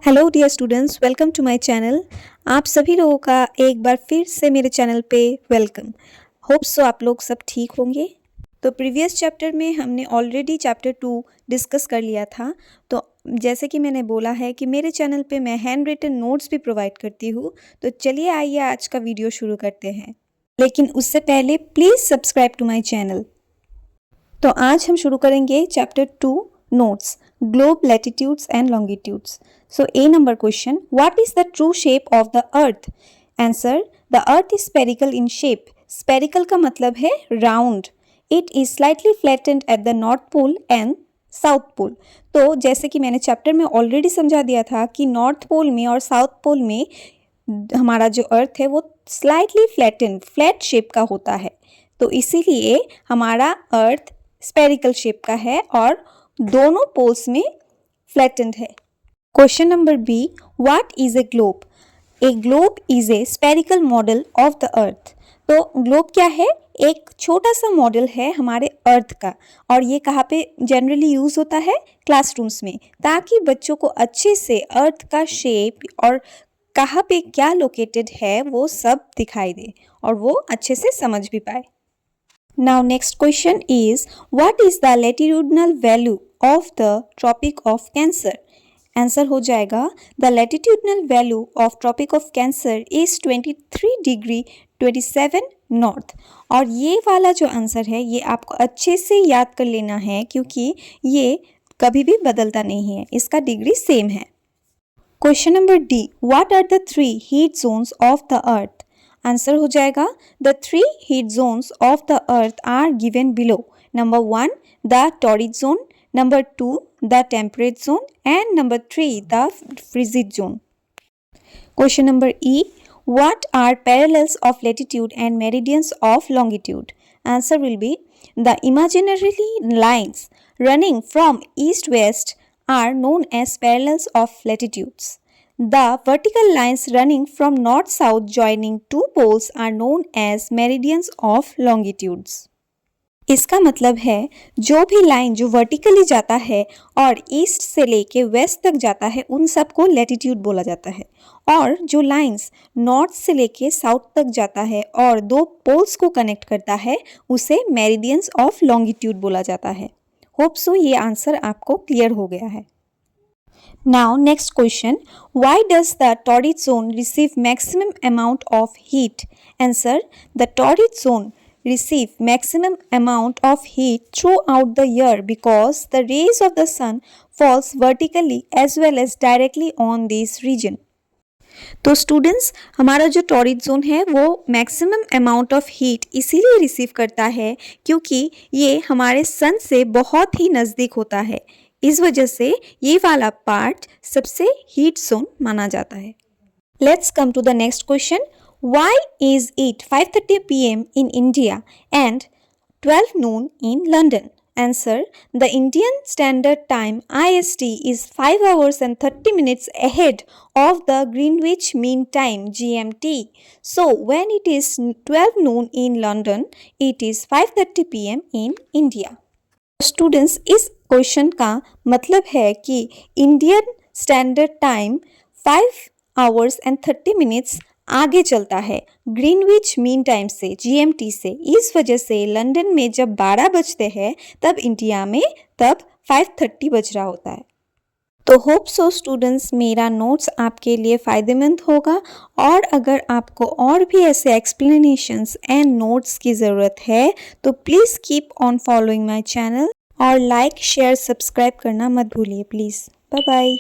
Hello dear students, welcome to my channel. आप सभी लोगों का एक बार फिर से मेरे चैनल पे वेलकम। होप सो आप लोग सब ठीक होंगे। तो प्रीवियस चैप्टर में हमने ऑलरेडी चैप्टर 2 डिस्कस कर लिया था। तो जैसे कि मैंने बोला है कि मेरे चैनल पे मैं हैंड रिटन नोट्स भी प्रोवाइड करती हूँ। तो चलिए आइए आज का वीडियो शुरू करते हैं, लेकिन उससे पहले please subscribe to my channel. तो आज हम शुरू करेंगे chapter 2 notes, globe latitudes and longitudes. So A number question, what is the true shape of the earth? Answer, the earth is spherical in shape. Spherical का मतलब है round. It is slightly flattened at the north pole and south pole. तो जैसे कि मैंने chapter में already समझा दिया था कि नॉर्थ पोल में और साउथ पोल में हमारा जो अर्थ है वो स्लाइटली फ्लैट शेप का होता है। तो इसीलिए हमारा अर्थ स्पेरिकल शेप का है और दोनों पोल्स में फ्लैटेंड है। Question number B, what is a globe? A globe is a spherical model of the earth. तो ग्लोब क्या है? एक छोटा सा मॉडल है हमारे अर्थ का, और ये कहाँ पे जनरली यूज होता है? क्लासरूम्स में, ताकि बच्चों को अच्छे से अर्थ का शेप और कहाँ पे क्या लोकेटेड है वो सब दिखाई दे और वो अच्छे से समझ भी पाए। Now next question is, what is the latitudinal value of the Tropic of Cancer? Answer हो जाएगा, the latitudinal value of Tropic of Cancer is 23 degree 27 north. और ये वाला जो आंसर है ये आपको अच्छे से याद कर लेना है, क्योंकि ये कभी भी बदलता नहीं है, इसका डिग्री सेम है। Question number D, what are the 3 heat zones of the earth? Answer हो जाएगा, the 3 heat zones of the earth are given below. Number 1 the torrid zone, number 2 the temperate zone and number 3 the frigid zone. Question number E, what are parallels of latitude and meridians of longitude? Answer will be, the imaginary lines running from east waste are known as parallels of latitudes. The vertical lines running from north-south joining two poles are known as meridians of longitudes. इसका मतलब है जो भी line जो vertically जाता है और east से लेके वेस्ट तक जाता है उन सब को लैटिट्यूड बोला जाता है, और जो लाइंस नॉर्थ से लेके साउथ तक जाता है और दो पोल्स को कनेक्ट करता है उसे मेरिडियंस ऑफ लॉन्गिट्यूड बोला जाता है। होप सो ये आंसर आपको क्लियर हो गया है। Now next question, why does the torrid zone receive maximum amount of heat? Answer, the torrid zone receive maximum amount of heat throughout the year because the rays of the sun falls vertically as well as directly on this region. तो students, हमारा जो torrid zone है वो maximum amount of heat इसीलिए receive करता है क्योंकि ये हमारे सन से बहुत ही नज़दीक होता है। इस वजह से ये वाला पार्ट सबसे हीट जोन माना जाता है। Let's come to the next question, why is it 5:30 PM in India and 12 noon in London? Answer, the Indian Standard Time IST is 5 hours and 30 minutes ahead of the Greenwich Mean Time GMT. So when it is 12 noon in London, it is 5:30 PM in India. Students, इस question का मतलब है कि Indian standard time 5 hours and 30 minutes आगे चलता है Greenwich mean time से, GMT से। इस वजह से लंदन में जब 12 बजते हैं तब इंडिया में तब 5:30 बज रहा होता है। तो होप सो स्टूडेंट्स मेरा नोट्स आपके लिए फ़ायदेमंद होगा, और अगर आपको और भी ऐसे एक्सप्लेनेशंस एंड नोट्स की ज़रूरत है तो please keep on following my channel, और लाइक शेयर सब्सक्राइब करना मत भूलिए प्लीज़। Bye bye.